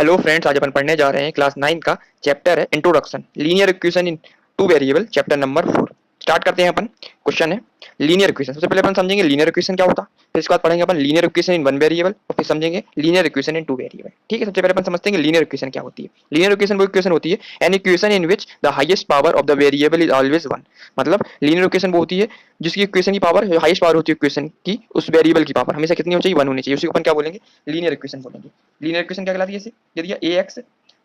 Hello friends, आज अपन पढ़ने जा रहे हैं क्लास 9 का चैप्टर है introduction linear equation in two variable, chapter number 4। Start करते हैं अपन। क्वेश्चन है लीनियर इक्वेशन। सबसे पहले अपन समझेंगे लीनियर इक्वेशन क्या होता है, फिर इसके बाद पढ़ेंगे अपन linear equation in one variable और फिर समझेंगे linear equation in two variable. ठीक है, सबसे पहले अपन समझते हैं लीनियर इक्वेशन क्या होती है। लीनियर इक्वेशन वो इक्वेशन होती है an equation in which the highest power of the variable is always one. मतलब लीनियर इक्वेशन वो होती है जिसकी इक्वेशन की पावर, हाईएस्ट पावर होती है इक्वेशन की, उस वेरिएबल की पावर हमेशा कितनी होनी चाहिए, वन होनी चाहिए। उसी को अपन क्या बोलेंगे, लीनियर इक्वेशन बोलेंगे। लीनियर इक्वेशन क्या कहलाती है, यदि a x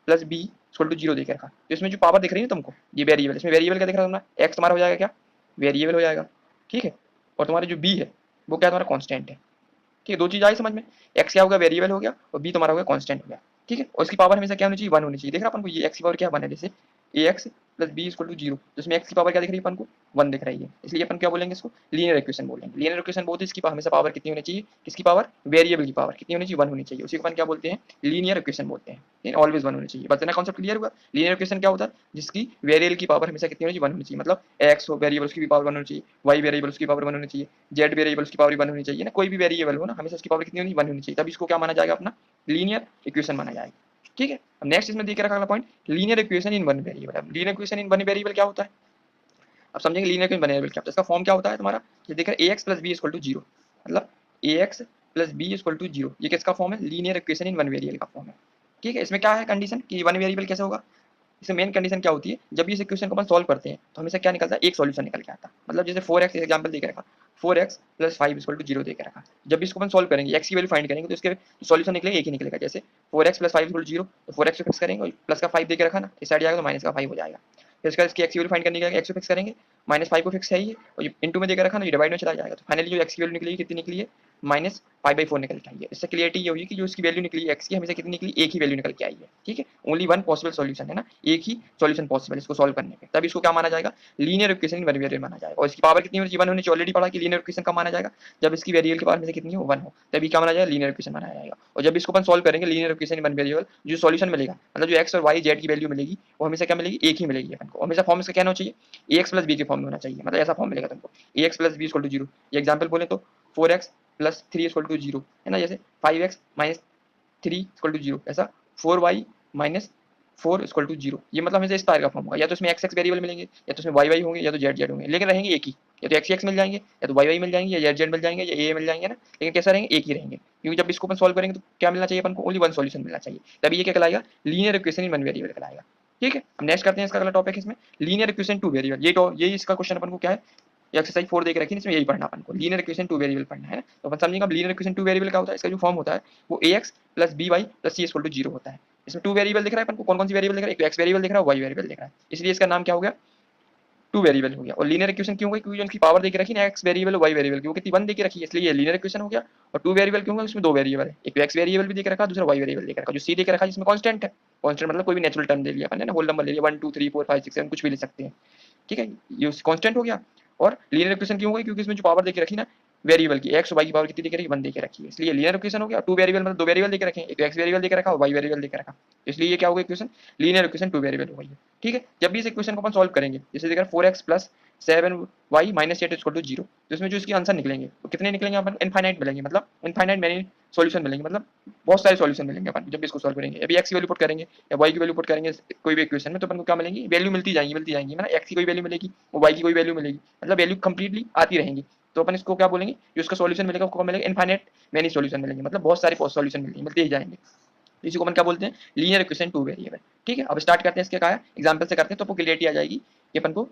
plus B equal to zero देख रखा, तो इसमें जो पावर दिख रही है तुमको, ये वेरिएबल, इसमें वेरिएबल क्या दिख रहा है तुम्हारा, एक्स तुम्हारा हो जाएगा क्या, वेरिएबल हो जाएगा। ठीक है, और तुम्हारे जो बी है वो क्या, तुम्हारा कांस्टेंट है। ठीक है, दो चीज आई समझ में, एक्स क्या होगा, वेरिएबल हो गया, और बी तुम्हारा हो गया कांस्टेंट हो गया। ठीक है, और इसकी पावर हमेशा क्या होनी चाहिए, वन होनी चाहिए। देख रहा अपन को ये एक्स की पावर क्या वन है, जैसे a x plus B equal to zero, जिसमें एक्स की पावर क्या दिख रही है अपन को, वन दिख रही है, इसलिए अपन क्या बोलेंगे, इसको लीनियर इक्वेशन बोलेंगे। लीनियर इक्वेशन बोलते हैं इसकी हमेशा पावर कितनी होनी चाहिए, किसकी पावर, वेरिएबल की पावर कितनी होनी चाहिए, वन होनी चाहिए। उसी को अपन क्या बोलते हैं, लीनियर इक्वेशन बोलते हैं। ऑलवेज वन होनी चाहिए। बस इतना कॉन्सेप्ट क्लियर हुआ। लीनियर इक्वेशन क्या होता है, जिसकी वेरिएबल की पावर हमेशा कितनी होनी चाहिए, वन होनी चाहिए। मतलब एक्स वेरिएबल उसकी भी पावर वन होनी चाहिए, वाई वेरिएबल उसकी पावर वन होनी चाहिए, जेड वेरिएबल उसकी पावर वन होनी चाहिए ना, कोई भी वेरिएबल हो ना, हमेशा उसकी पावर कितनी होनी, वन होनी चाहिए। तब इसको क्या माना जाएगा, अपना लीनियर इक्वेशन माना जाएगा। ठीक है, अब नेक्स्ट इसमें देख रखा अगला point, linear equation in one variable. अब linear equation in one variable क्या होता है, अब समझेंगे लीनियर इक्वेशन वन वेरिएबल क्या होता है। इसका फॉर्म क्या होता है तुम्हारा, ये देख रहे ax plus B equal to zero, मतलब ax plus B equal to zero, ये किसका फॉर्म है, linear equation in one variable का फॉर्म है। ठीक है, इसमें क्या है कंडीशन कि वन वेरिएबल कैसे होगा, इसमें मेन कंडीशन क्या होती है, जब भी इस इक्वेशन को अपन सॉल्व करते हैं तो हमेशा क्या निकलता है, एक सॉल्यूशन निकल के आता है। मतलब जैसे 4x एग्जांपल देकर रखा, 4x plus 5 equal to zero देकर रखा, जब भी इसको अपन सॉल्व करेंगे, x की वैल्यू फाइंड करेंगे, तो इसके सॉल्यूशन निकलेगा एक ही निकलेगा। जैसे 4x plus 5 equal to zero, तो 4x को फिक्स करेंगे और प्लस का 5 देकर रखा ना, इस साइड जाएगा तो माइनस का 5 हो जाएगा। फिर इसका इसकी x की वैल्यू फाइंड करने के x को फिक्स करेंगे, माइनस 5 को फिक्स है ही, और ये इंटू में देकर रखा ना, ये डिवाइड में चला जाएगा। तो फाइनली जो x की वैल्यू निकली कितनी निकली है, माइनस 5/4 निकल के आई है। इससे क्लियरिटी ये हुई कि जो इसकी वैल्यू निकली है x की, हमेशा कितनी निकली, एक ही वैल्यू निकल के आई है। ठीक है, ओनली वन पॉसिबल सॉल्यूशन है ना, एक ही सॉल्यूशन पॉसिबल इसको सॉल्व करने पे, तब इसको क्या माना जाएगा, linear equation in one variable माना जाएगा। और इसकी पावर कितनी होनी चाहिए, वन होनी चाहिए। ऑलरेडी पढ़ा कि लीनियर इक्वेशन का माना जाएगा जब इसकी वेरिएबल की पावर में से कितनी हो, वन हो, तभी क्या माना जाएगा, लीनियर इक्वेशन माना जाएगा। और जब इसको अपन सॉल्व करेंगे linear equation in one variable, जो सॉल्यूशन मिलेगा, मतलब जो एक्स और वाई जेड की वैल्यू मिलेगी, वो हमेशा क्या मिलेगी, एक ही मिलेगी अपन को। हमेशा फॉर्म इसका क्या होना चाहिए, एक्स प्लस बी के फॉर्म में होना चाहिए। मतलब ऐसा फॉर्म मिलेगा तुमको, x plus B equal to zero. ये एग्जाम्पल बोले तो 4x plus 3 equal to zero है ना, जैसे 5x minus 3 equal to zero, ऐसा 4y minus 4 equal to zero. ये मतलब हमेशा इस तरह का फॉर्म होगा, या तो इसमें एक्स एक्स वेरिएबल मिलेंगे, या तो इसमें वाई वाई होंगे, या तो जेड जेड होंगे, लेकिन रहेंगे एक ही। या तो एक्स एक्स मिल जाएंगे, या तो वाई वाई मिल जाएंगे, या जेड जेड मिल जाएंगे, या ए मिल जाएंगे ना, लेकिन कैसा रहेंगे, एक ही रहेंगे। क्योंकि जब इसको अपन सॉल्व करेंगे तो क्या मिलना चाहिए अपन को, ओनली वन सॉल्यूशन मिलना चाहिए, तभी ये क्या कहलाएगा, linear equation in one variable कहलाएगा। ठीक है, अब नेक्स्ट करते हैं इसका अगला टॉपिक, इसमें लीनियर इक्वेशन टू वेरिएबल। ये इसका क्वेश्चन अपन को क्या है, एक्सरसाइज 4 देख रखी है, इसमें यही पढ़ना अपन को, लीनियर इक्वेशन टू वेरिएबल पढ़ना है। तो अपन समझेंगे अब लीनियर इक्वेशन टू वेरिएबल क्या होता है। इसका जो फॉर्म होता है वो ax plus B Y plus C equal to zero होता है। इसमें टू वेरिएबल दिख रहा है अपन को, कौन कौन सी वेरिएबल दिख रहा है, एक तो एक्स वेरिएबल दिख रहा है, वाई वेरिएबल दिख रहा है, इसलिए इसका नाम क्या हो गया, टू वेरिएबल हो गया। और लीनियर इक्वेशन क्यों हो गई, क्योंकि उनकी पावर देके रखी ना, एक्स वेरिएबल वाई वेरिएबल की, वो कितनी वन देके रखी है, इसलिए ये लीनियर इक्वेशन हो गया। और टू वेरिएबल क्यों होगा, उसमें दो वेरिएबल है, एक तो एक्स वेरिएबल भी देके रखा, दूसरा वाई वेरिएबल देके रखा। जो सी देके रखा जिसमें कांस्टेंट है, कांस्टेंट मतलब कोई भी नेचुरल टर्म ले लिया अपन ने ना, होल नंबर ले लिया, 1 2 3 4 5 6 7 कुछ भी ले सकते हैं। ठीक है, ये कांस्टेंट हो गया। और लीनियर इक्वेशन क्यों हो गई, क्योंकि इसमें जो पावर देके रखी ना वेरिएबल की, एक्स वाई की पावर कितनी देके रखी, वन देके रखी है, इसलिए लीनियर इक्वेशन हो गया। टू वेरिएबल मतलब दो वेरिएबल देके रखे, एक तो एक्स वेरिएबल देके रखा और वाई वेरिएबल देके रखा, इसलिए ये क्या हो गया equation, linear equation two variable हो गई है। ठीक है, जब भी इस इक्वेशन को अपन सॉल्व करेंगे, जैसे देखा 4x plus 7y minus 8 equal to zero, तो इसमें जो इसके आंसर निकलेंगे तो कितने निकलेंगे अपन, इनफाइनाइट मिलेंगे, मतलब इनफाइनाइट मैनी सॉल्यूशन मिलेंगे, मतलब बहुत सारे सॉल्यूशन मिलेंगे अपन जब इसको सॉल्व करेंगे। अभी x की वैल्यू पुट करेंगे या y की वैल्यू पुट करेंगे कोई भी इक्वेशन में, तो अपन को क्या मिलेंगी, वैल्यू मिलती जाएंगी, मतलब x की कोई वैल्यू मिलेगी, y की कोई वैल्यू मिलेगी, मतलब वैल्यू कंप्लीटली आती रहेंगी। तो अपन इसको क्या बोलेंगे, जो इसका सॉल्यूशन मिलेगा उसको मिलेगा इनफाइनाइट मैनी सॉल्यूशन मिलेंगे, मतलब बहुत सारे सॉल्यूशन मिलेंगे, मिलते ही जाएंगे। इसी को अपन क्या बोलते हैं, लीनियर इक्वेशन टू वेरिएबल। ठीक है, अब स्टार्ट करते हैं इसके क्या है, एग्जांपल से करते हैं तो आपको क्लियरिटी आ जाएगी कि अपन को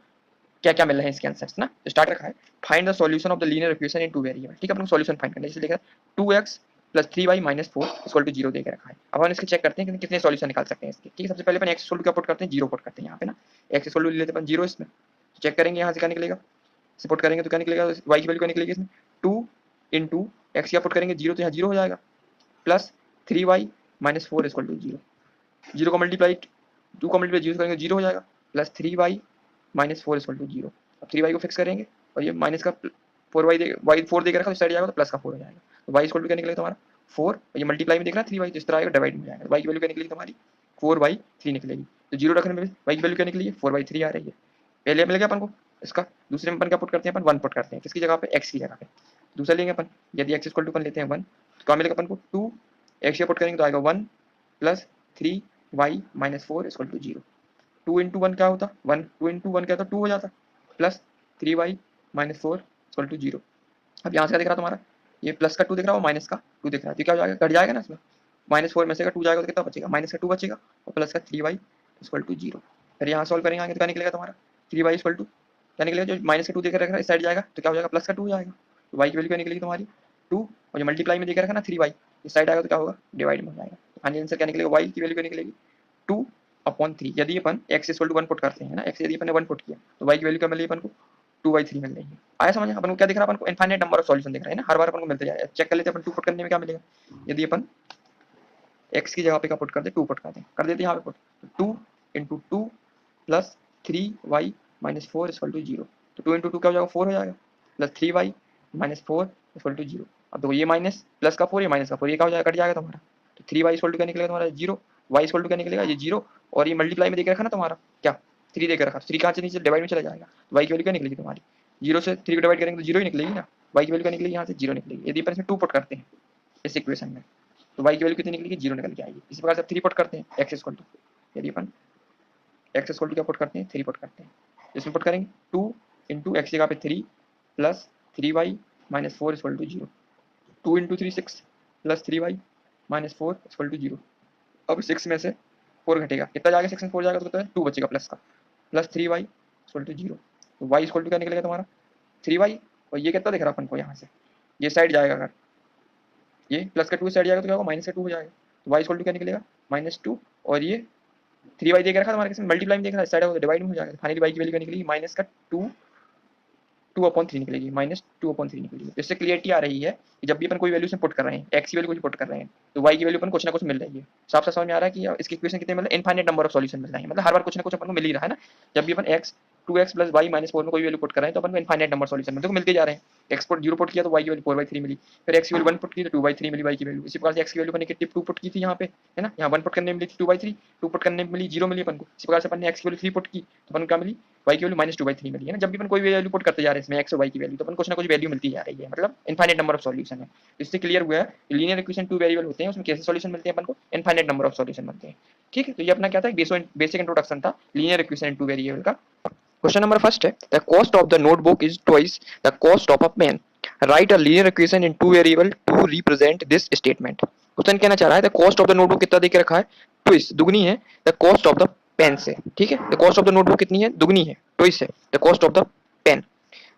क्या क्या मिल रहे हैं इसके आंसर्स ना। तो स्टार्ट रखा है, find the solution of the linear equation in two variable. ठीक है, अपन को सॉल्यूशन फाइंड करना है, जैसे देखा 2x plus 3y minus 4 equal to zero देकर रखा है। अब हम इसके चेक करते हैं कि कितने सॉल्यूशन निकाल सकते हैं इसके। ठीक है, सबसे पहले अपन x इक्वल टू क्या पुट करते हैं, जीरो पुट करते हैं यहाँ पे ना, x इक्वल टू ले लेते हैं अपन जीरो, इसमें चेक करेंगे यहाँ से क्या निकलेगा, इसे पुट करेंगे तो क्या निकलेगा, y की वैल्यू क्या निकलेगी इसमें, 2 इंटू एक्स क्या पुट करेंगे जीरो, तो यहाँ जीरो हो जाएगा, plus 3y minus 4 equal to zero, zero को मल्टीप्लाई, टू को मल्टीप्लाई जीरो करेंगे जीरो हो जाएगा, plus 3y minus 4 equal to zero. अब 3y को फिक्स करेंगे और ये माइनस का 4y दे, y 4 देकर रखा, तो साइड जाएगा तो प्लस का 4 हो जाएगा। तो y इक्वल टू क्या निकलेगा तुम्हारा 4, और ये मल्टीप्लाई में देख रहा है 3y, तो इस तरह आएगा डिवाइड में जाएगा। y की वैल्यू क्या निकलेगी तुम्हारी 4/3 निकलेगी। तो जीरो रखने में y की वैल्यू क्या निकली है 4/3 आ रही है। पहले मिल गया अपन को इसका, दूसरे में अपन क्या पुट करते हैं, अपन 1 पुट करते हैं, किसकी जगह पे, x की जगह पे। दूसरा लेंगे अपन, यदि x इक्वल टू अपन लेते हैं 1, तो क्या मिलेगा अपन को 2, x पुट करेंगे तो आएगा 1 plus 3y minus 4 equal to 0। 2 into one क्या होता, 1, 2 इंटू वन क्या होता, 2 हो जाता, plus 3y minus 4 equal to 0। अब यहाँ से क्या दिख रहा तुम्हारा, ये प्लस का 2 दिख रहा है और माइनस का 2 दिख रहा है, तो क्या हो जाएगा, कट जाएगा ना इसमें, -4 में से अगर 2 जाएगा तो कितना बचेगा, माइनस का 2 बचेगा और प्लस का 3y इक्वल टू 0। फिर यहाँ सॉल्व करेंगे आगे तो क्या निकलेगा तुम्हारा, 3y इक्वल टू क्या निकलेगा, जो माइनस का 2 देकर रखा है इस साइड जाएगा तो क्या हो जाएगा, प्लस का 2 जाएगा, तो y की वैल्यू क्या निकलेगी तुम्हारी 2, और जो मल्टीप्लाई में देकर रखा ना 3y इस साइड आएगा तो क्या होगा, डिवाइड में हो जाएगा। तो फाइनल आंसर क्या निकलेगा, y की वैल्यू क्या निकलेगी 2/3। यदि अपन x इक्वल टू 1 पुट करते हैं ना, x यदि अपन ने 1 पुट किया तो y की वैल्यू क्या मिलेगी अपन को 2/3 मिल रही है। आया समझ, अपन को क्या दिख रहा है, अपन को इनफाइनाइट नंबर ऑफ सॉल्यूशन दिख रहा है ना, हर बार अपन को मिलते जाएगा। चेक कर लेते हैं अपन 2 पुट करने में क्या मिलेगा, यदि अपन x की जगह पे क्या पुट कर दे, 2 पुट कर दे, कर देते हैं यहाँ पे put, 2 into 2 plus 3y minus 4 equal to 0। तो 2 इंटू 2 क्या हो जाएगा, 4 हो जाएगा, plus 3y minus 4 equal to 0। अब देखो ये माइनस प्लस का 4, ये माइनस का 4, ये क्या हो जाएगा, कट जाएगा तुम्हारा, तो 3y इक्वल टू क्या निकलेगा तुम्हारा 0, y इक्वल टू क्या निकलेगा ये 0, और ये मल्टीप्लाई में देकर रखा ना तुम्हारा क्या 3 देकर रखा, 3 कहाँ से नीचे डिवाइड में चला जाएगा, तो y की वैल्यू क्या निकलेगी तुम्हारी, 0 से 3 को डिवाइड करेंगे तो 0 ही निकलेगी ना, y की वैल्यू क्या निकलेगी यहाँ से 0 निकलेगी। यदि अपन इसमें 2 पुट करते हैं इस इक्वेशन में तो y की वैल्यू कितनी निकलेगी, 0 निकल के आएगी। इसी प्रकार से 3 पुट करते हैं x इक्वल टू, यदि अपन x इक्वल टू क्या पुट करते हैं, 3 पुट करते हैं, इसमें पुट करेंगे 2 इंटू एक्स जगह पे 3 plus 3y minus 4 equal to 0। 2 into 3 6 plus 3y minus 4 equal to 0। अब 6 में से 4 घटेगा, कितना जाएगा, 6 में 4 जाएगा तो कितना है 2 बचेगा प्लस का, प्लस 3y इक्वल टू 0। तो y इक्वल टू क्या निकलेगा तुम्हारा 3y, और ये कितना दिख रहा है अपन को यहाँ से, ये साइड जाएगा, अगर ये प्लस का 2 साइड जाएगा तो क्या होगा, माइनस का 2 हो जाएगा, तो y इक्वल टू क्या निकलेगा -2, और ये 3y देख रखा तुम्हारे किसी मल्टीप्लाई में देख रहा है, साइड होगा डिवाइड में हो जाएगा, फाइनली y की वैल्यू क्या निकलेगी माइनस का 2/3 निकलेगी, -2/3 निकलेगी। इससे क्लियरिटी आ रही है कि जब भी अपन कोई वैल्यू से पुट कर रहे हैं, x की वैल्यू कुछ पुट कर रहे हैं तो y की वैल्यू अपन कुछ ना कुछ मिल रही है। साफ साफ समझ में आ रहा है कि इसकी इक्वेशन कितने मतलब इनफाइनाइट नंबर ऑफ सॉल्यूशन मिल रहे हैं, मतलब हर बार कुछ ना कुछ अपन को मिल ही रहा है ना। जब भी अपन x 2x plus y minus 4 में कोई वैल्यू पुट कर रहे हैं तो अपन को इनफाइनाइट नंबर सॉल्यूशन मिलते मिलते जा रहे हैं। x पुट 0 पुट किया तो y की वैल्यू 4/3 मिली, फिर x की वैल्यू 1 पुट की तो 2/3 मिली y की वैल्यू। इसी प्रकार से x की वैल्यू अपन ने 2 पुट की थी यहाँ पे, है ना, यहाँ 1 पुट करने में मिली थी 2/3, 2 पुट करने में मिली 0 मिली अपन को। इसी प्रकार से अपन ने x की वैल्यू 3 पुट की तो अपन को क्या मिली, y की वैल्यू -2/3 मिली है ना। जब भी अपन कोई भी वैल्यू पुट करते जा रहे हैं इसमें x और y की वैल्यू तो अपन कुछ ना कुछ वैल्यू मिलती जा रही है, मतलब इनफाइनाइट नंबर ऑफ सॉल्यूशन है। इससे क्लियर हुआ है लीनियर इक्वेशन 2 वेरिएबल होते हैं, उसमें कैसे सॉल्यूशन मिलते हैं अपन को, इनफाइनाइट नंबर ऑफ सॉल्यूशन मिलते हैं। ठीक है, तो ये अपना क्या था, बेसिक इंट्रोडक्शन था लीनियर इक्वेशन इन 2 वेरिएबल का। क्वेश्चन नंबर फर्स्ट है, the cost of the notebook is twice the cost of a pen, write a linear equation in 2 variable to represent this statement. Question कहना चाह रहा है the cost of the notebook कितना दे के रखा है, ट्वाइस दुगनी है the cost of the pen से। ठीक है, the cost of the notebook कितनी है, दुगनी है, ट्वाइस है the cost of the pen.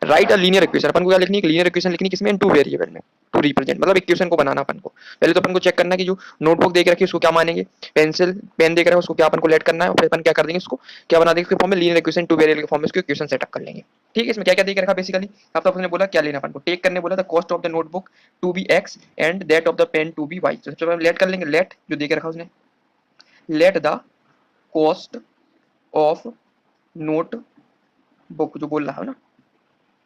Write a linear equation, अपन को क्या लिखनी है, लीनियर इक्वेशन लिखनी किसमें, इन 2 वेरिएबल में, टू रिप्रेजेंट मतलब इक्वेशन को बनाना अपन को। पहले तो अपन को चेक करना है कि जो नोटबुक देख रखी है उसको क्या मानेंगे, पेंसिल पेन देख रहा है उसको क्या अपन को लेट करना है, और फिर अपन क्या कर देंगे, उसको क्या बना देंगे उसके फॉर्म में, लीनियर इक्वेशन 2 वेरिएबल के फॉर्म में उसको इक्वेशन सेटअप कर लेंगे। ठीक है, इसमें क्या क्या देख रखा बेसिकली, अब तो आपने बोला क्या लेना अपन को, टेक करने बोला था cost of the notebook to be x and that of the pen to be y। तो सबसे पहले लेट कर लेंगे, लेट जो देख रखा उसने, let the cost of note book जो बोल रहा है ना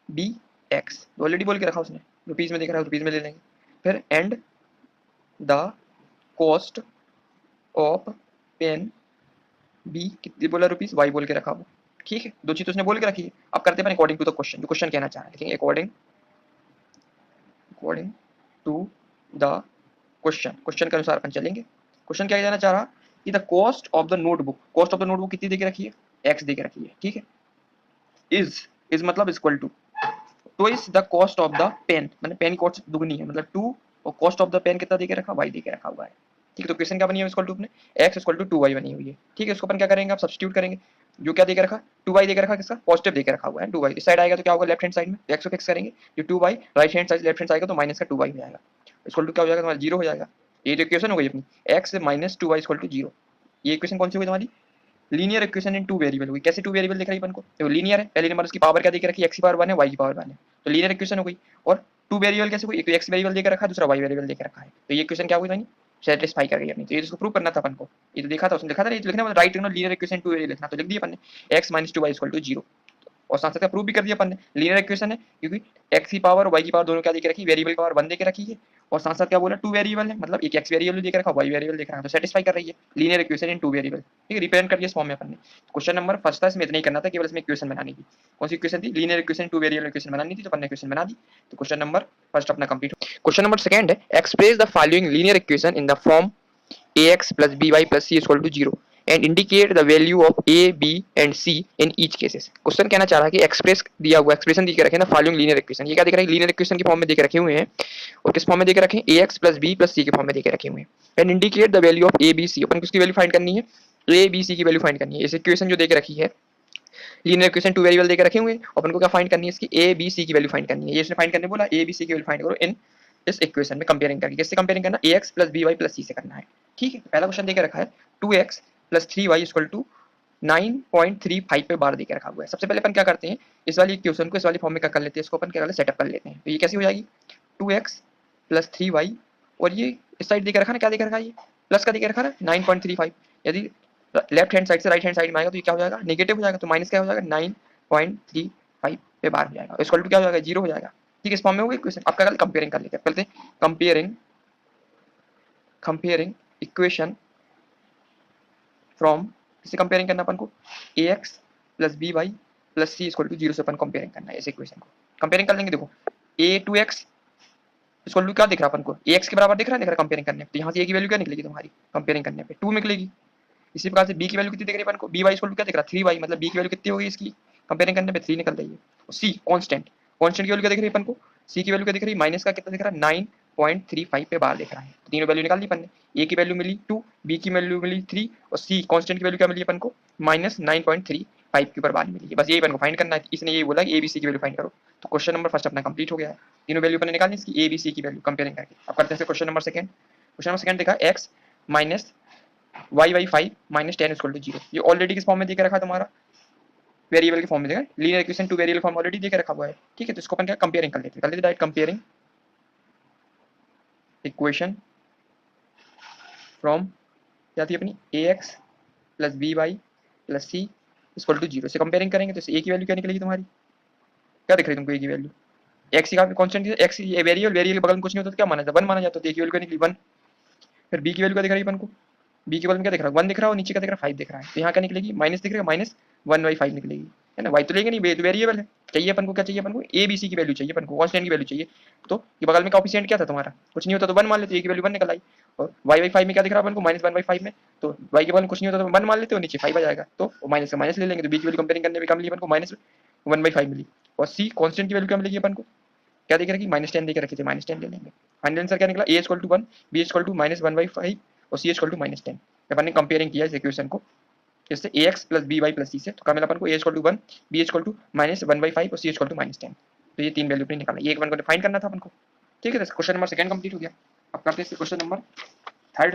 बी एक्स, ऑलरेडी बोल के रखा उसने, रुपीज में देख रहा है रुपीज में ले लेंगे। फिर and the cost of pen be कितनी बोला रुपीज, वाई बोल के रखा वो। ठीक है, दो चीज तो उसने बोल के रखी है। अब करते हैं अकॉर्डिंग टू द क्वेश्चन, जो क्वेश्चन कहना चाह रहे हैं लिखेंगे according to the question, question के अनुसार अपन चलेंगे। क्वेश्चन क्या कहना चाह रहा कि the cost of the notebook, cost of the notebook कितनी दे के रखी है, एक्स दे के रखी है। ठीक है, इज मतलब equal to twice the cost of the pen, मतलब पेन की कॉस्ट दुगनी है मतलब 2, और कॉस्ट ऑफ द पेन कितना दे के रखा, y दे के रखा हुआ है। ठीक है, तो क्वेश्चन क्या बनी है इक्वल टू अपने x इक्वल टू 2y बनी हुई है। ठीक है, इसको अपन क्या करेंगे, आप सब्स्टिट्यूट करेंगे, जो क्या दे के रखा 2y दे के रखा, किसका पॉजिटिव दे के रखा हुआ है 2y, इस साइड आएगा तो क्या होगा लेफ्ट हैंड साइड में, x को फिक्स करेंगे, जो 2y right hand side left hand आएगा तो माइनस का 2y हो जाएगा, इक्वल टू क्या हो जाएगा तुम्हारा 0 हो जाएगा। ये जो इक्वेशन हो गई अपनी x minus 2y equal to 0, ये इक्वेशन कौन सी होगी तुम्हारी, लीनियर इक्वेशन इन 2 वेरिएबल हुई। कैसे 2 वेरिएबल दिख रही है अपन को, तो लीनियर है, पहले नंबर उसकी पावर क्या देके रखी, x की पावर 1 है y की पावर 1 है, तो लीनियर इक्वेशन हो गई। और 2 वेरिएबल कैसे हुई, एक तो x वेरिएबल देकर रखा है, दूसरा y वेरिएबल देकर रखा है, तो ये इक्वेशन क्या हुई यानी सेटिस्फाई कर गई अपनी। तो ये इसको प्रूव करना था अपन को, ये तो देखा था उसने, लिखा था ये तो लिखना राइट लीनियर इक्वेशन 2 वेरिएबल लिखना, तो लिख दिया अपन ने x - 2y 0, और साथ साथ प्रूव भी कर दिया अपन ने लीनियर इक्वेशन है, क्योंकि x की पावर और y की पावर दोनों क्या देके रखी, वेरिएबल की पावर 1 देके रखी है, और साथ साथ क्या बोला 2 वेरिएबल है, मतलब एक x वेरिएबल देके रखा, y वेरिएबल देके रखा, तो सेटिस्फाई कर रही है लीनियर इक्वेशन इन 2 वेरिएबल। ठीक है, रिप्रेजेंट कर दिया इस फॉर्म में अपन ने। क्वेश्चन नंबर फर्स्ट था, इसमें इतना ही करना था, केवल इसमें इक्वेशन बनानी थी। कौन सी इक्वेशन थी, लीनियर इक्वेशन 2 वेरिएबल इक्वेशन बनानी थी, तो अपन ने इक्वेशन बना दी। तो क्वेश्चन नंबर फर्स्ट अपना कंप्लीट। क्वेश्चन नंबर सेकंड है, express the following linear equation in the form ax plus by plus c equal to zero and indicate the value of a b and c in each cases. Question कहना चाह रहा है कि express दिया हुआ expression दिए रखे ना फॉलोइंग लीनियर इक्वेशन, ये क्या दिख रहा है लीनियर इक्वेशन की फॉर्म में देके रखे हुए हैं और किस फॉर्म में देके रखे हैं ax plus b plus c के फॉर्म में देके रखे हुए हैं and indicate the value of a b c। अपन किसकी वैल्यू फाइंड करनी है a b c की वैल्यू फाइंड करनी है। इस इक्वेशन जो देके रखी है लीनियर इक्वेशन टू वेरिएबल देके रखे हुए हैं अपन को क्या फाइंड करनी है इसकी a b c की वैल्यू फाइंड करनी है। ये इसने फाइंड करने बोला a b c की वैल्यू फाइंड करो इन इस इक्वेशन में कंपेयरिंग करके। किससे कंपेयरिंग करना ax plus by plus c से करना है। ठीक है पहला क्वेश्चन देके रखा है 2x plus 3y equal to 9.35 पे बार देके रखा हुआ है। सबसे पहले अपन क्या करते हैं इस वाली इक्वेशन को इस वाली फॉर्म में क्या कर लेते हैं इसको अपन क्या कर लेते हैं सेटअप कर लेते हैं। तो ये कैसी हो जाएगी 2x plus 3y और ये इस साइड देके रखा ना क्या देके रखा है ये प्लस का देके रखा ना 9.35। यदि लेफ्ट हैंड साइड से राइट हैंड साइड में आएगा तो ये क्या हो जाएगा नेगेटिव हो जाएगा तो माइनस क्या हो जाएगा 9.35 पे बार हो जाएगा इक्वल टू क्या हो जाएगा जीरो हो जाएगा। ठीक है इस फॉर्म में होगा इक्वेशन। अब क्या करें कंपेयरिंग कर लेते हैं पहले कंपेयरिंग इक्वेशन फ्रॉम किसे कंपेयरिंग करना अपन को ax plus B Y plus C equal to zero से अपन कंपेयरिंग करना है इस इक्वेशन को। कंपेयरिंग कर लेंगे देखो a2x इक्वल टू क्या दिख रहा है अपन को ax के बराबर दिख रहा है कंपेयरिंग करने पे तो यहाँ से a की वैल्यू क्या निकलेगी तुम्हारी कंपेयरिंग करने पे 2 निकलेगी। इसी प्रकार से b की वैल्यू कितनी दिख रही है अपन को बी वाई इक्वल टू क्या दिख रहा है 3y मतलब b की वैल्यू कितनी होगी इसकी कंपेयरिंग करने पे 3 निकल रही है। और c कांस्टेंट कांस्टेंट की वैल्यू क्या दिख रही है अपन को c की वैल्यू क्या दिख रही है माइनस का कितना दिख रहा है 9.35 पे बार दिख रहा है। तो तीनों वैल्यू निकाल ली अपन ने a की वैल्यू मिली 2 b की वैल्यू मिली 3 और c कांस्टेंट की वैल्यू क्या मिली अपन को माइनस 9.35 के ऊपर बार मिली है। बस यही अपन को फाइंड करना है। इसने यही बोला कि a b c की वैल्यू फाइंड करो तो क्वेश्चन नंबर फर्स्ट अपना कंप्लीट हो गया है। तीनों वैल्यू अपन ने निकाली इसकी a b c की वैल्यू कंपेयरिंग करके। अब करते हैं question number second. Question number second देखा x minus Y Y 5 minus 10 equal to zero. ये ऑलरेडी किस फॉर्म में देकर रखा है तुम्हारा वेरिएबल के फॉर्म में देगा linear equation two variable form already देकर रखा हुआ है। ठीक है तो इसको अपन क्या कंपेयरिंग कर लेते डायरेक्ट कंपेयरिंग इक्वेशन फ्रॉम क्या थी अपनी ax plus B Y plus C equal to zero से कंपेयरिंग करेंगे तो ए की वैल्यू क्या निकलेगी तुम्हारी क्या दिख रही है तुमको ए की वैल्यू एक्स का कांस्टेंट एक्स ये वेरिएबल के बगल में कुछ नहीं होता तो क्या माना जाता है 1 माना जाता है तो ए की वैल्यू क्या निकली 1। फिर बी की वैल्यू क्या दिख रही है अपन को बी के बगल में क्या दिख रहा है 1 दिख रहा है और नीचे क्या दिख रहा है 5 दिख रहा है तो यहाँ क्या निकलेगी माइनस दिख रहा है माइनस 1/5 निकलेगी है ना। वाई तो लेंगे नहीं वेरिएबल है चाहिए अपन को क्या चाहिए अपन को ए बी सी की वैल्यू चाहिए अपन को कांस्टेंट की वैल्यू चाहिए। तो ये बगल में कोएफिशिएंट क्या था तुम्हारा कुछ नहीं होता तो 1 मान लेते ए की वैल्यू 1 निकल आई और y/5 में क्या दिख रहा है अपन को माइनस 1/5 में तो y के बगल में कुछ नहीं होता तो 1 मान लेते हो नीचे 5 आ जाएगा तो माइनस का माइनस ले लेंगे तो बी की वैल्यू कंपेयरिंग करने पे कम मिली अपन को माइनस 1/5 मिली और सी कांस्टेंट की वैल्यू क्या मिलेगी अपन को क्या देख रखी माइनस 10 देकर रखी थी माइनस 10 ले लेंगे। फाइनल आंसर क्या निकला a equal to 1 b equal to minus 1/5 और c इक्वल टू माइनस 10। अपन ने कंपेयरिंग किया इस इक्वेशन को इससे ax plus by plus c से तो क्या मिला अपन को a equal to 1 b equal to minus 1/5 और c इक्वल टू माइनस 10। तो ये तीन वैल्यू अपनी निकालना ये एक अपन को फाइंड करना था अपन को। ठीक है तो क्वेश्चन नंबर सेकंड कंप्लीट हो गया। अब करते हैं क्वेश्चन नंबर थर्ड।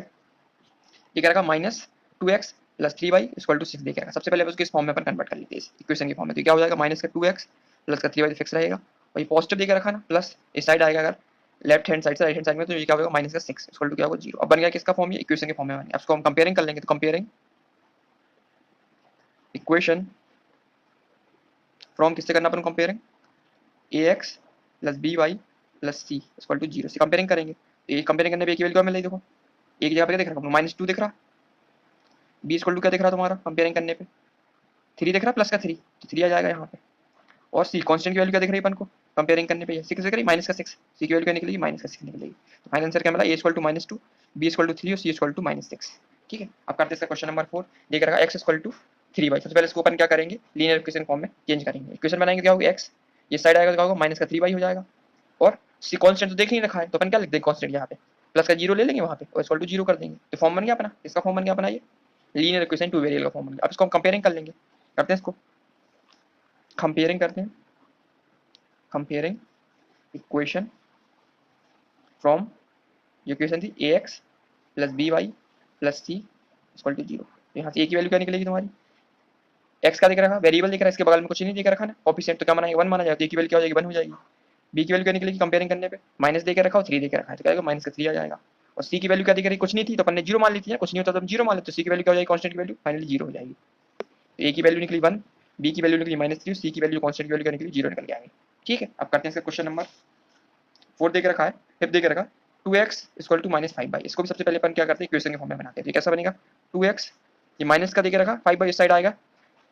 ये क्या रखा minus 2x plus 3y equal to 6 देके रखा। सबसे पहले उसको इस फॉर्म में अपन कन्वर्ट कर लेते हैं इस इक्वेशन के फॉर्म में तो क्या हो जाएगा माइनस का 2x प्लस का 3y फिक्स रहेगा और ये पॉजिटिव देके रखा ना प्लस इस साइड आएगा अगर लेफ्ट हैंड साइड से राइट हैंड साइड में तो ये क्या होगा माइनस का 6 इक्वल टू क्या होगा 0। अब बन गया किसका फॉर्म ये इक्वेशन के फॉर्म में बन गया। अब इसको हम कंपेयरिंग कर लेंगे तो कंपेयरिंग इक्वेशन फ्रॉम किससे करना अपन comparing ax plus by plus c equal to 0 से कंपेयरिंग करेंगे तो ये कंपेयरिंग करने पे एक वैल्यू क्या मिल रही देखो एक जगह पे क्या दिख रहा है माइनस 2 दिख रहा b इक्वल टू क्या दिख रहा तुम्हारा कंपेयरिंग करने पे 3 दिख रहा प्लस का 3 तो 3 आ जाएगा यहाँ पे और c कांस्टेंट की वैल्यू क्या दिख रही है अपन को कंपेयरिंग करने पे 6 दिख रही माइनस का 6 c की वैल्यू क्या निकलेगी माइनस का 6 निकलेगी। तो फाइनल आंसर क्या मिला a equal to minus 2 b equal to 3 और c इक्वल टू माइनस 6। ठीक है अब करते हैं क्वेश्चन नंबर 4 देख रखा x इक्वल टू 3y। सबसे पहले इसको अपन क्या करेंगे लीनियर इक्वेशन फॉर्म में चेंज करेंगे। इक्वेशन बनाएंगे क्या होगा x ये साइड आएगा क्या होगा माइनस का 3y हो जाएगा और c कांस्टेंट तो देख नहीं रखा है तो अपन क्या लिख देंगे कांस्टेंट यहाँ पे प्लस का 0 ले लेंगे वहाँ पे और इक्वल टू 0 कर देंगे तो फॉर्म बन गया अपना इसका फॉर्म बन गया अपना ये लीनियर इक्वेशन टू वेरिएबल का फॉर्म बन गया। अब इसको हम कंपेयरिंग कर लेंगे करते हैं इसको कंपेयरिंग करते हैं कंपेयरिंग इक्वेशन फ्रॉम जो इक्वेशन थी ax plus by plus c equal to 0। यहाँ से a की वैल्यू क्या निकलेगी तुम्हारी x का दिख रखा वेरिएबल दिख रहा है इसके बगल में कुछ नहीं दिख रखा ना कोएफिशिएंट तो क्या माना 1 माना जाएगा तो a की वैल्यू क्या हो जाएगी 1 हो जाएगी। b की वैल्यू क्या निकलेगी कंपेयरिंग करने पे माइनस देके रखा और 3 देके रखा है तो क्या आएगा माइनस का 3 आ जाएगा और c की वैल्यू क्या दिख रही कुछ नहीं थी तो अपन ने 0 मान ली थी कुछ नहीं होता तो हम 0 मान लेते तो c की वैल्यू क्या हो जाएगी कांस्टेंट की वैल्यू फाइनली 0 हो जाएगी। तो a की वैल्यू निकली 1 b की वैल्यू निकली माइनस 3 c की वैल्यू कांस्टेंट की वैल्यू क्या निकली 0 निकल के आ गई। ठीक है अब करते हैं इसका क्वेश्चन नंबर 4 देके रखा है फिर देके रखा 2x equal to minus 5y। इसको भी सबसे पहले अपन क्या करते हैं इक्वेशन के फॉर्म में बनाते हैं। तो कैसा बनेगा 2x ये माइनस का देके रखा 5y इस साइड आएगा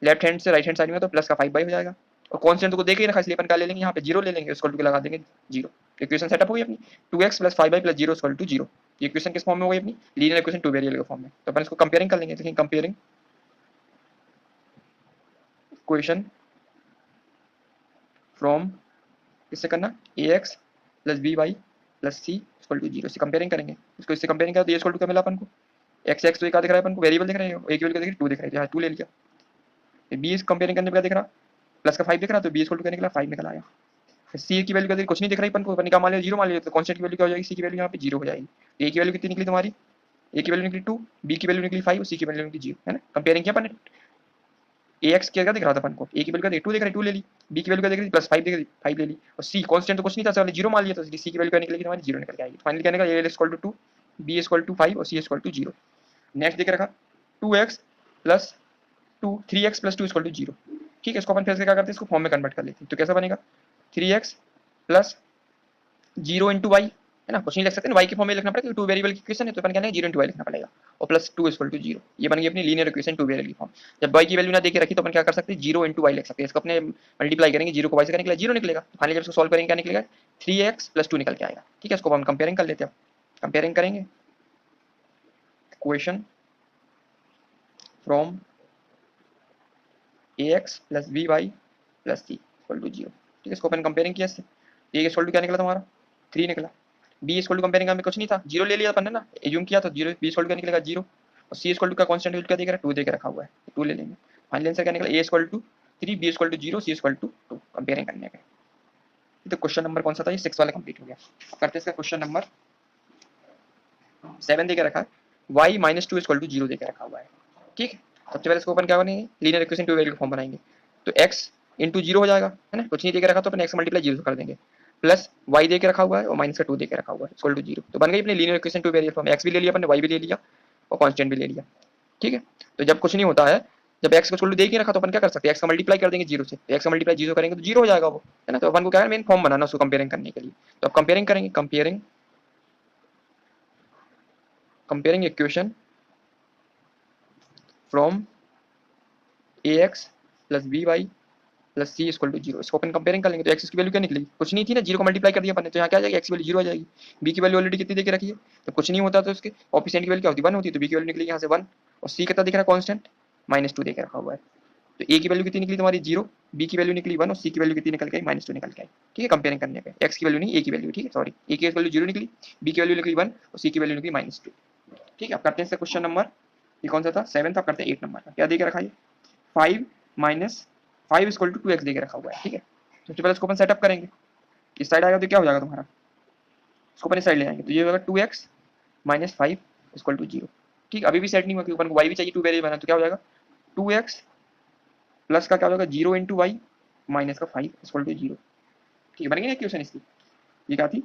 लेफ्ट हैंड से राइट हैंड साइड में तो प्लस का 5y हो जाएगा और कांस्टेंट को देके ही रखा इसलिए अपन क्या ले लेंगे यहाँ पे 0 ले लेंगे इक्वल टू लगा देंगे 0। इक्वेशन सेटअप हो गई अपनी 2x plus 5y plus 0 equal to 0। ये इक्वेशन किस फॉर्म में हो गई अपनी, लीनियर इक्वेशन टू वेरिएबल के फॉर्म में। तो अपन इसको कंपेयरिंग कर लेंगे, देखिए कंपेयरिंग इक्वेशन फ्रॉम किससे करना, a x plus B Y plus C equal to zero से कंपेयरिंग करेंगे। इसको इससे कंपेयरिंग करें तो ये इक्वल टू क्या मिला अपन को, एक्स एक्स तो क्या दिख रहा है अपन को, वेरिएबल दिख रहा है, एक वेरिएबल दिख रहा है, टू दिख रहा है, टू ले लिया। बी इस कंपेयरिंग करने पे क्या दिख रहा, प्लस का 5 दिख रहा, तो बी इक्वल टू क्या निकला, 5 निकल आया। फिर सी की वैल्यू क्या, कुछ नहीं दिख रही अपन को, अपन क्या मान लिया, जीरो मान लिया, तो कांस्टेंट की वैल्यू क्या हो जाएगी, सी की वैल्यू यहाँ पे जीरो हो जाएगी। ए की वैल्यू कितनी निकली तुम्हारी, ए की वैल्यू निकली 2, बी की वैल्यू निकली 5 और सी की वैल्यू निकली 0, है ना। कंपेयरिंग किया अपन ने, ए एक्स क्या दिख रहा था अपन को, ए की वैल्यू क्या 2 दिख रही, 2 ले ली, बी की वैल्यू क्या दिख रही प्लस 5 दिख रही, 5 ले ली, और सी कांस्टेंट तो कुछ नहीं था, चलो जीरो मान लिया, तो सी की वैल्यू क्या निकलेगी तुम्हारी, जीरो निकल के आएगी। फाइनली क्या निकला, a equal to 2, b equal to 5 और सी इक्वल टू 0। नेक्स्ट देख रखा 2x plus 3x plus 2 equal to 0। ठीक है, इसको अपन फिर से क्या करते हैं, इसको फॉर्म में कन्वर्ट कर लेते हैं। तो कैसा बनेगा, 3x प्लस 0 इंटू वाई, है ना, कुछ नहीं लिख सकते ना, y के फॉर्म में लिखना पड़ेगा, टू वेरिएबल की इक्वेशन है, तो अपन क्या लेंगे 0 इंटू वाई लिखना पड़ेगा, और प्लस 2 इक्वल टू 0। ये बन गई अपनी लीनियर इक्वेशन टू वेरिएबल की फॉर्म। जब y की वैल्यू ना देके रखी तो अपन क्या कर सकते हैं, 0 इंटू वाई लिख सकते हैं, इसको अपने मल्टीप्लाई करेंगे, 0 को y से क्या निकलेगा, 0 निकलेगा। फाइनली जब इसको सॉल्व करेंगे क्या निकलेगा, 3x प्लस 2 निकल के आएगा। ठीक है, इसको हम कंपेयरिंग कर लेते हैं, कंपेयरिंग करेंगे equation from ax plus B Y plus C equal to 0। ठीक है, इसको अपन कंपेयरिंग किया इससे, ए इक्वल टू क्या निकला तुम्हारा 3 निकला, बी इक्वल टू कंपेयरिंग में कुछ नहीं था, 0 ले लिया अपन ने ना, एज्यूम किया तो 0, बी इक्वल टू क्या निकलेगा 0, और सी इक्वल टू का कांस्टेंट वैल्यू क्या देख रहा है 2 देके रखा हुआ है, 2 ले लेंगे। फाइनल आंसर क्या निकला, a equal to 3, b equal to 0, c equal to 2 comparing करने के। तो क्वेश्चन नंबर कौन सा था, ये 6 वाला कंप्लीट हो गया। करते हैं इसका क्वेश्चन नंबर 7 देके रखा है, y माइनस 2 इक्वल टू 0 देके रखा हुआ है। ठीक है, सबसे पहले इसको अपन क्या बनेंगे, linear equation two variable form बनाएंगे। तो x इंटू 0 हो जाएगा, है ना, कुछ नहीं देके रखा तो अपन x मल्टीप्लाई 0 कर देंगे, प्लस y देके रखा हुआ है और माइनस का 2 देके रखा हुआ है इक्वल टू 0। तो बन गई अपनी linear equation two variable form, x भी ले लिया अपन ने, y भी ले लिया और कांस्टेंट भी ले लिया। ठीक है, तो जब कुछ नहीं होता है, जब x को इक्वल टू दे के रखा तो अपन क्या कर सकते हैं, x का मल्टीप्लाई कर देंगे 0 से, तो x का मल्टीप्लाई 0 करेंगे तो 0 हो जाएगा वो, है ना। तो अपन को क्या है, मेन फॉर्म बनाना उसको कंपेयरिंग करने के लिए। तो अब कंपेयरिंग करेंगे, comparing equation from ax plus B Y plus C equal to 0। इसको अपन कंपेयरिंग कर लेंगे, तो x की वैल्यू क्या निकलेगी, कुछ नहीं थी ना, 0 को मल्टीप्लाई कर दिया अपन ने, तो यहाँ क्या आ जाएगी, x की वैल्यू 0 आ जाएगी। b की वैल्यू ऑलरेडी कितनी देके रखी है, तो कुछ नहीं होता तो उसके ऑपोजिट की वैल्यू क्या होती है, 1 होती है, तो b की वैल्यू निकलेगी यहाँ से 1, और c कितना दिख रहा है कांस्टेंट -2 देके रखा हुआ है। तो a की वैल्यू कितनी निकली तुम्हारी 0, b की वैल्यू निकली 1 और c की वैल्यू कितनी निकल के आई, -2 निकल के आई। ठीक है, कंपेयरिंग करने पे x की वैल्यू नहीं, a की वैल्यू, ठीक है, सॉरी, a की वैल्यू 0 निकली, b की वैल्यू निकली 1 और c की वैल्यू निकली -2। ठीक है, अब करते हैं इसका क्वेश्चन नंबर, ये कौन सा था 7 था, करते हैं 8 नंबर का। क्या देके रखा है, 5 माइनस 5 इक्वल टू 2x देके रखा हुआ है। ठीक है, सबसे पहले इसको अपन सेटअप करेंगे, इस साइड आएगा तो क्या हो जाएगा तुम्हारा, इसको अपन इस साइड ले आएंगे तो ये होगा 2x माइनस 5 इक्वल टू 0। ठीक, अभी भी सेट नहीं हुआ क्योंकि अपन को y भी चाहिए, टू वेरिएबल बना, तो क्या हो जाएगा 2x प्लस का क्या हो जाएगा 0 इंटू वाई माइनस का 5 इक्वल टू 0। ठीक है, बनेगी ना इक्वेशन इसकी, ये क्या थी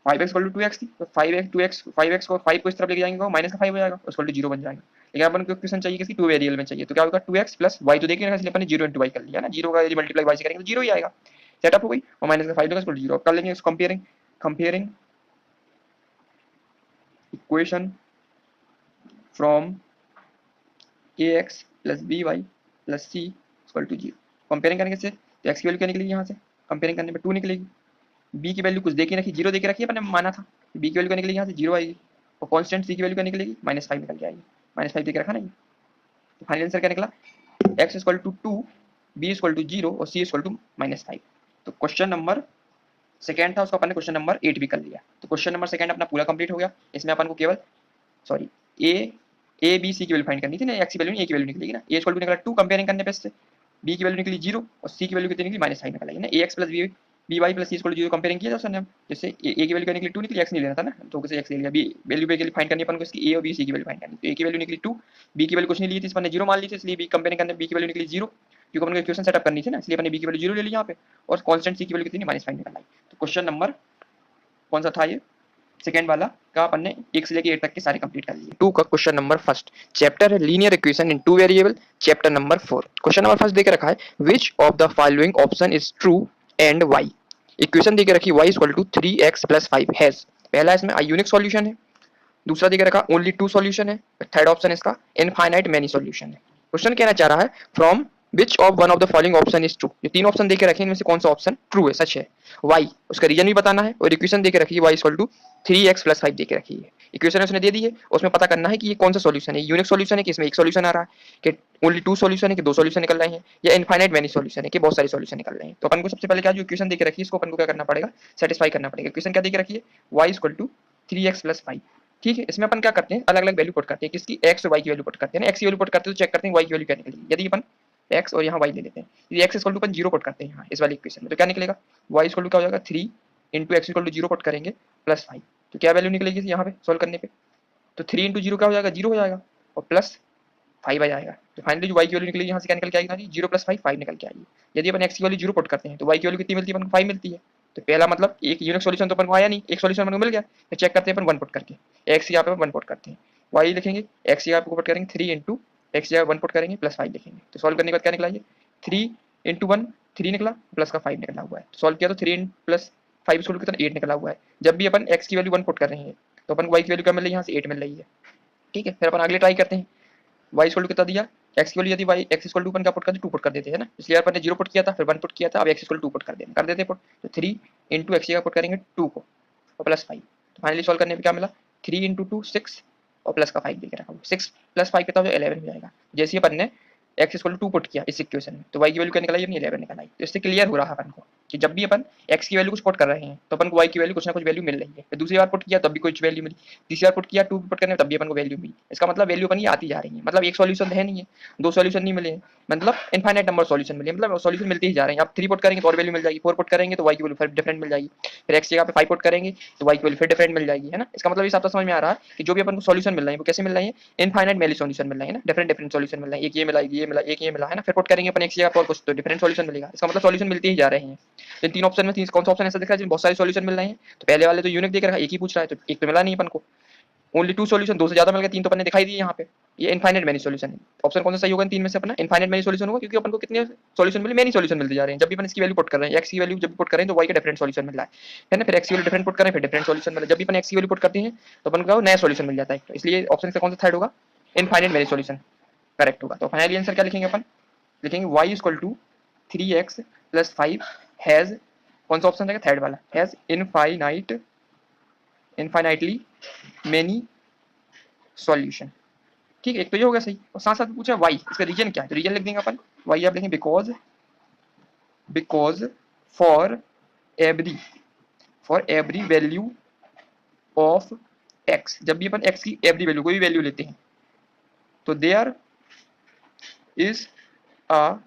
5x इक्वल टू 2x थी, तो 5x 2x 5x को 5 को इस तरफ लेके जाएंगे, माइनस का 5 हो जाएगा, इक्वल टू 0 बन जाएगा। लेकिन अपन को इक्वेशन चाहिए किसी टू वेरिएबल में चाहिए, तो क्या होगा 2x प्लस y, तो देखिए इसलिए अपन ने 0 इंटू वाई कर लिया ना, 0 का यदि मल्टीप्लाई y से करेंगे तो 0 ही आएगा, सेटअप हो गई, और माइनस का 5 होगा इक्वल टू 0। कर लेंगे इसको comparing equation from ax plus by plus c equal to 0। Comparing करेंगे इससे, तो x की वैल्यू क्या निकलेगी यहाँ से, कंपेयरिंग करने पे 2 निकलेगी, b की वैल्यू कुछ देके रखी, 0 देके रखी है, मैंने माना था, b की वैल्यू क्या निकलेगी यहाँ से 0 आएगी, और कांस्टेंट c की वैल्यू क्या निकलेगी -5 निकल के आएगी, -5 देके रखा ना ये। तो फाइनल आंसर क्या निकला, x equal to 2, b equal to 0 और c इक्वल टू -5। तो क्वेश्चन नंबर सेकंड था, उसको अपन ने क्वेश्चन नंबर 8 भी कर लिया। तो क्वेश्चन नंबर सेकंड अपना पूरा कंप्लीट हो गया। इसमें अपन को केवल सॉरी ए बी सी की वैल्यू फाइंड करनी थी ना, एक्स की वैल्यू नहीं ए की वैल्यू निकलेगी ना, ए इक्वल टू निकला 2 कंपेयरिंग करने पे इससे, बी की वैल्यू निकली 0 और सी की वैल्यू कितनी निकली -5 निकल आई ना, a x plus B Y plus C equal to 0 comparing किया था उसने, जैसे ए की वैल्यू क्या निकली 2 निकली, एक्स नहीं लेना था ना, तो कैसे एक्स ले लिया, बी वैल्यू पे के लिए फाइंड करनी अपन को इसकी, ए और बी सी की वैल्यू फाइंड करनी, तो ए की वैल्यू निकली 2, बी की वैल्यू कुछ नहीं ली थी, इस पर 0 मान ली थी, इसलिए बी कंपेयरिंग करने बी की वैल्यू निकली 0, क्योंकि अपन को इक्वेशन सेटअप करनी थी ना, इसलिए अपन ने बी की वैल्यू 0 ले ली यहाँ पे, और कांस्टेंट सी की वैल्यू कितनी -5 निकल आई। तो क्वेश्चन नंबर कौन सा था ये, सेकेंड वाला का अपन ने 1 से लेके 8 तक के सारे कंप्लीट कर लिए। 2 का क्वेश्चन नंबर फर्स्ट चैप्टर है linear equation in two variable, chapter number 4। Question number first देके रखा है which of the following option is true and why. Equation देके रखी y equal to 3x plus 5 has, पहला इसमें यूनिक सॉल्यूशन है, दूसरा देके रखा ओनली 2 सॉल्यूशन है, थर्ड ऑप्शन इसका इनफाइनाइट मेनी सॉल्यूशन है। क्वेश्चन कहना चाह रहा है from which of one of the following option is true, ये तीन ऑप्शन देके रखे इनमें से कौन सा ऑप्शन ट्रू है, सच है। वाई, उसका रीजन भी बताना है, और इक्वेशन देके रखी है वाई इक्वल टू 3x+5 देके रखी है। इक्वेशन उसने दे दी है, उसमें पता करना है कि ये कौन सा सॉल्यूशन है, यूनिक सॉल्यूशन है कि इसमें एक सॉल्यूशन आ रहा है, कि ओनली टू सॉल्यूशन है कि दो सॉल्यूशन निकल रहे हैं, या इनफाइनाइट मैनी सॉल्यूशन है कि बहुत सारे सॉल्यूशन निकल रहे हैं। तो अपन को सबसे पहले क्या जो इक्वेशन देके रखी है इसको अपन को क्या करना पड़ेगा, सेटिस्फाई करना पड़ेगा। इक्वेशन क्या देके रखी है, वाई इक्वल टू 3x+5। ठीक है, इसमें अपन क्या करते हैं, अलग अलग वैल्यू पुट करते हैं, किसकी, एक्स और वाई की वैल्यू पुट करते हैं ना, एक्स की वैल्यू पुट करते हैं तो चेक करते हैं वाई की वैल्यू क्या निकलेगी। यदि अपन एक्स और यहाँ वाई ले लेते हैं, यदि एक्स इक्वल टू अपन जीरो पुट करते हैं यहाँ इस वाली इक्वेशन में, तो क्या निकलेगा, वाई इक्वल टू क्या हो जाएगा 3 into X equal to zero put करेंगे +5, तो क्या वैल्यू निकलेगी यहाँ पे सोल्व करने पे, तो 3 इंटू जीरो क्या हो जाएगा, जीरो हो जाएगा, और +5 आ जाएगा। तो फाइनली जो वाई की वैल्यू निकलेगी यहाँ से क्या निकल के आएगी, जीरो प्लस फाइव, 5 निकल के आएगी। यदि अपन एक्स की वैल्यू जीरो पुट करते हैं तो वाई की वैल्यू कितनी मिलती है अपन को, 5 मिलती है। तो पहला मतलब एक यूनिक सॉल्यूशन तो अपन को आया नहीं, एक सॉल्यूशन अपन को मिल गया, फिर चेक करते हैं अपन 1 पुट करके, एक्स यहाँ पे 1 पुट करते हैं, वाई लिखेंगे, एक्स यहाँ पे पुट करेंगे 3 इंटू एक्स यहाँ 1 पुट करेंगे +5 लिखेंगे, तो सॉल्व करने के बाद क्या निकला, ये 3 इंटू 1 3 निकला, प्लस का 5 निकला हुआ है, तो सॉल्व किया तो 3 प्लस 5 इसको कितना 8 निकला हुआ है। जब भी अपन एक्स की वैल्यू 1 पुट कर रहे हैं तो अपन वाई की वैल्यू क्या मिल रही है, यहाँ से 8 मिल रही है। ठीक है, फिर अपन अगले ट्राई करते हैं, वाई इक्वल टू कितना दिया, एक्स की वैल्यू यदि वाई एक्स इक्वल टू अपन क्या पुट करते, 2 पुट कर देते हैं ना, इसलिए अपन ने 0 पुट किया था, फिर 1 पुट किया था, अब एक्स इक्वल टू 2 पुट कर देते पुट, तो 3 इंटू एक्स का पुट करेंगे 2 को, और +5, तो फाइनली सॉल्व करने पे क्या मिला, 3 इंटू 2 6, और प्लस का 5 देके रखा, 6 + 5 कितना हो जाएगा, 11 हो जाएगा। जैसे अपन ने एक्स इक्वल टू 2 पुट किया इस इक्वेशन में, तो वाई की वैल्यू क्या निकल आई, अपनी 11 निकल आई। तो इससे क्लियर हो रहा है अपन को कि जब भी अपन एक्स की वैल्यू कुछ पुट कर रहे हैं तो अपन को वाई की वैल्यू कुछ ना कुछ वैल्यू मिल रही है। फिर दूसरी बार पुट किया तब भी कुछ वैल्यू मिली, तीसरी बार पुट किया 2 पुट करने तब भी अपन को वैल्यू मिली। इसका मतलब वैल्यू अपन ये आती जा रही है, मतलब एक सॉल्यूशन है नहीं है, दो सॉल्यूशन नहीं मिले, मतलब इनफाइनाइट नंबर सॉल्यूशन मिले, मतलब सॉल्यूशन मिलते ही जा रहे हैं। आप 3 पुट करेंगे तो और वैल्यू मिल जाएगी, 4 पुट करेंगे तो वाई की वैल्यू फिर डिफरेंट मिल जाएगी, फिर एक्स की जगह पे 5 पुट करेंगे तो वाई की वैल्यू फिर डिफरेंट मिल जाएगी, है ना। इसका मतलब इस आपको समझ में आ रहा है कि जो भी अपन को सॉल्यूशन मिल रहे हैं वो कैसे मिल रहे हैं, इनफाइनाइट मैनी सॉल्यूशन मिल रहे हैं ना, डिफरेंट डिफरेंट सॉल्यूशन मिल रहे हैं, एक ये मिला, ये मिला, एक ये मिला, है ना। फिर पुट करेंगे अपन एक्स की जगह पर और कुछ तो डिफरेंट सॉल्यूशन मिलेगा। इसका मतलब सॉल्यूशन मिलते ही जा रहे हैं। इन तीन ऑप्शन में कौन सा ऑप्शन ऐसा दिख रहा है जिसमें बहुत सारे सॉल्यूशन मिल रहे हैं, तो पहले वाले तो यूनिक देख रहा है, एक ही पूछ रहा है, तो एक तो मिला नहीं अपन को, ओनली 2 सॉल्यूशन, दो से ज्यादा मिल गए, 3 तो अपन ने दिखाई दिए यहाँ पे, ये इनफाइनाइट मैनी सॉल्यूशन है। ऑप्शन कौन सा सही होगा इन तीन में से अपना, इनफाइनाइट मैनी सॉल्यूशन होगा, क्योंकि अपन को कितने सॉल्यूशन मिले, मैनी सॉल्यूशन मिलते जा रहे हैं। जब भी अपन इसकी वैल्यू पुट कर रहे हैं, एक्स की वैल्यू जब भी पुट कर रहे हैं तो वाई का डिफरेंट सॉल्यूशन मिल रहा है ना, फिर एक्स की वैल्यू डिफरेंट पुट कर रहे हैं, फिर डिफरेंट सॉल्यूशन मिल रहा है। जब भी अपन एक्स की वैल्यू पुट करते हैं तो अपन को नया सॉल्यूशन मिल जाता है, तो इसलिए ऑप्शन से कौन सा थर्ड होगा, इनफाइनाइट मैनी सॉल्यूशन करेक्ट होगा। तो फाइनली आंसर क्या लिखेंगे अपन, लिखेंगे y equal to 3x+5 has, कौन सा ऑप्शन रहेगा, थर्ड वाला, हैज इनफाइनाइटली मेनी सॉल्यूशन। ठीक है, एक तो ये हो गया सही, और साथ साथ पूछा वाई, इसका रीजन क्या है, तो रीजन लिख देंगे अपन, वाई आप लिखेंगे because for every value of X, जब भी अपन एक्स की एवरी वैल्यू कोई भी वैल्यू लेते हैं तो there is a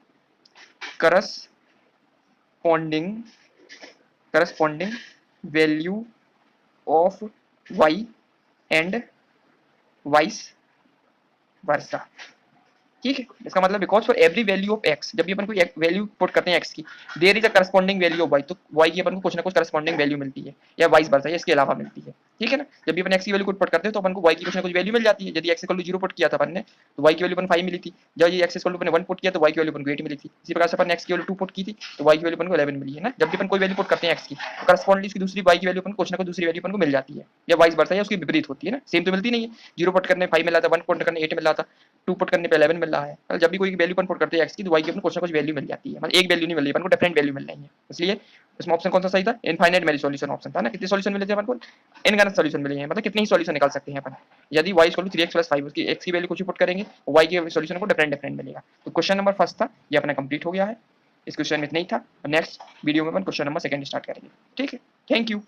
corresponding value of Y and vice versa. ठीक है, इसका मतलब because for every value of X, जब भी अपन कोई वैल्यू पुट करते हैं एक्स की, there is a corresponding value of Y, तो वाई की अपन को कुछ ना कुछ करस्पॉन्डिंग वैल्यू मिलती है, या वाइस वर्सा, या इसके अलावा मिलती है। ठीक है ना, जब भी अपन एक्स की वैल्यू पुट करते हैं तो अपन को वाई की कुछ ना कुछ वैल्यू मिल जाती है। यदि एक्स इक्वल टू 0 पुट किया था अपन ने तो वाई की वैल्यू अपन 5 मिली थी, जब ये एक्स इक्वल टू अपन 1 पुट किया तो वाई की वैल्यू अपन को 8 मिली थी। इसी प्रकार से अपन एक्स की वैल्यू 2 पुट की थी तो वाई की वैल्यू अपन को 11 मिली है ना। जब भी अपन कोई वैल्यू पुट करते हैं एक्स की तो करस्पॉन्डिंग उसकी दूसरी वाई की वैल्यू अपन को कुछ ना कुछ दूसरी वैल्यू अपन को मिल जाती है, या वाइस वर्सा, या उसकी विपरीत होती है ना, सेम तो मिलती नहीं है। 0 पुट करने 5 मिला था, 1 पुट करने 8 मिला था, 2 पुट करने पे 11 मिल रहा है। मतलब जब भी कोई वैल्यू अपन पुट करते हैं एक्स की तो वाई की अपन कुछ ना कुछ वैल्यू मिल जाती है, मतलब एक वैल्यू नहीं मिल रही अपन को, डिफरेंट वैल्यू मिल रही है। इसलिए इसमें ऑप्शन कौन सा सही था, इनफाइनाइट मैनी सॉल्यूशन ऑप्शन था ना। कितने सॉल्यूशन मिले थे अपन को, इनगणित सॉल्यूशन मिले हैं, मतलब कितने ही सॉल्यूशन निकाल सकते हैं अपन। यदि y 3x+5 उसकी x की वैल्यू कुछ भी पुट करेंगे y के सॉल्यूशन को डिफरेंट डिफरेंट मिलेगा। तो क्वेश्चन नंबर फर्स्ट था ये अपना कंप्लीट हो गया है, इस क्वेश्चन में इतना ही था। नेक्स्ट वीडियो में अपन क्वेश्चन नंबर सेकंड स्टार्ट करेंगे। ठीक है, थैंक यू।